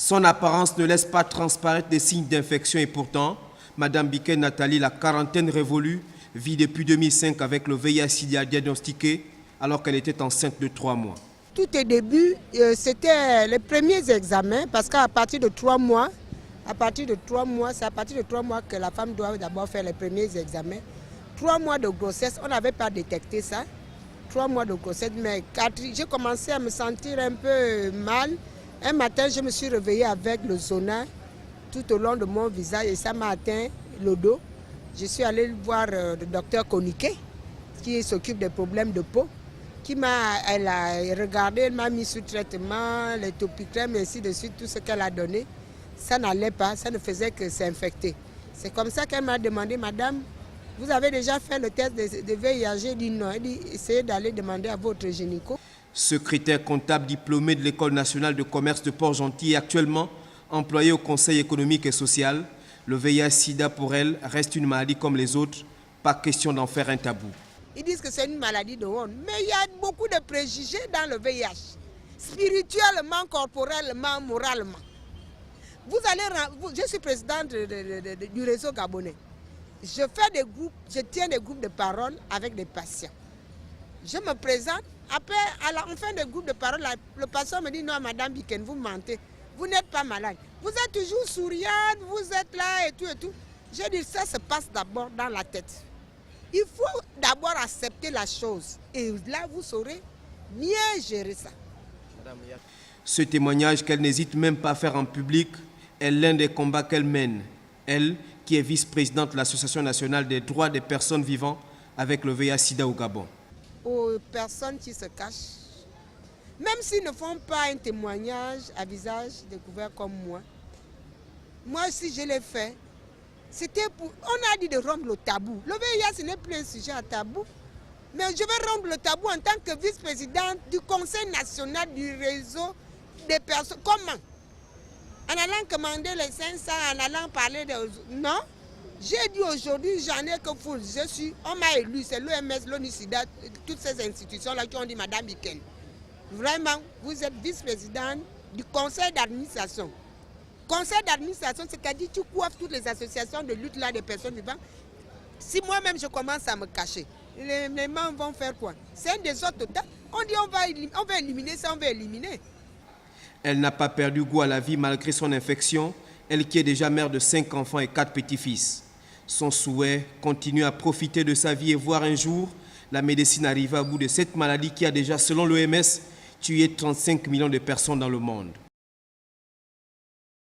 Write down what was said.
Son apparence ne laisse pas transparaître des signes d'infection et pourtant, Madame Biken Nathalie, la quarantaine révolue, vit depuis 2005 avec le VIH-Sida diagnostiqué alors qu'elle était enceinte de 3 mois. Tout au début, c'était les premiers examens parce qu'à partir de 3 mois, c'est à partir de 3 mois que la femme doit d'abord faire les premiers examens. 3 mois de grossesse, on n'avait pas détecté ça. 3 mois de grossesse, mais j'ai commencé à me sentir un peu mal. Un matin, je me suis réveillée avec le zona tout au long de mon visage et ça m'a atteint le dos. Je suis allée voir le docteur Konike, qui s'occupe des problèmes de peau, elle a regardé, elle m'a mis sous traitement, les topicrèmes et ainsi de suite, tout ce qu'elle a donné. Ça n'allait pas, ça ne faisait que s'infecter. C'est comme ça qu'elle m'a demandé, madame, vous avez déjà fait le test de VIH? J'ai dit non. Elle dit, essayez d'aller demander à votre gynéco. Secrétaire comptable diplômé de l'École nationale de commerce de Port-Gentil et actuellement employé au Conseil économique et social, le VIH-Sida pour elle reste une maladie comme les autres, pas question d'en faire un tabou. Ils disent que c'est une maladie de honte, mais il y a beaucoup de préjugés dans le VIH, spirituellement, corporellement, moralement. Je suis présidente du réseau gabonais. Je fais des groupes, je tiens des groupes de parole avec des patients. Je me présente, après, en fin de groupe de parole, le patient me dit non, madame Biken, vous mentez, vous n'êtes pas malade. Vous êtes toujours souriante, vous êtes là et tout et tout. Je dis ça se passe d'abord dans la tête. Il faut d'abord accepter la chose et là vous saurez mieux gérer ça. Ce témoignage qu'elle n'hésite même pas à faire en public est l'un des combats qu'elle mène. Elle, qui est vice-présidente de l'Association nationale des droits des personnes vivant avec le VIH-Sida au Gabon. Aux personnes qui se cachent, même s'ils ne font pas un témoignage à visage découvert comme moi aussi je l'ai fait. On a dit de rompre le tabou. Le VIH, ce n'est plus un sujet à tabou. Mais je vais rompre le tabou en tant que vice-présidente du Conseil national du réseau des personnes. Comment? En allant commander les 500, en allant parler de... Non. J'ai dit aujourd'hui, j'en ai que foule. On m'a élu, c'est l'OMS, l'ONU-SIDA, toutes ces institutions-là qui ont dit Madame Biken. Vraiment, vous êtes vice-présidente du conseil d'administration. Conseil d'administration, c'est-à-dire tu coiffes toutes les associations de lutte là des personnes vivantes. Si moi-même je commence à me cacher, les membres vont faire quoi? C'est un désordre total. On dit on va éliminer ça, on va éliminer. Elle n'a pas perdu goût à la vie malgré son infection, elle qui est déjà mère de 5 enfants et 4 petits-fils. Son souhait, continuer à profiter de sa vie et voir un jour la médecine arriver à bout de cette maladie qui a déjà, selon l'OMS, tué 35 millions de personnes dans le monde.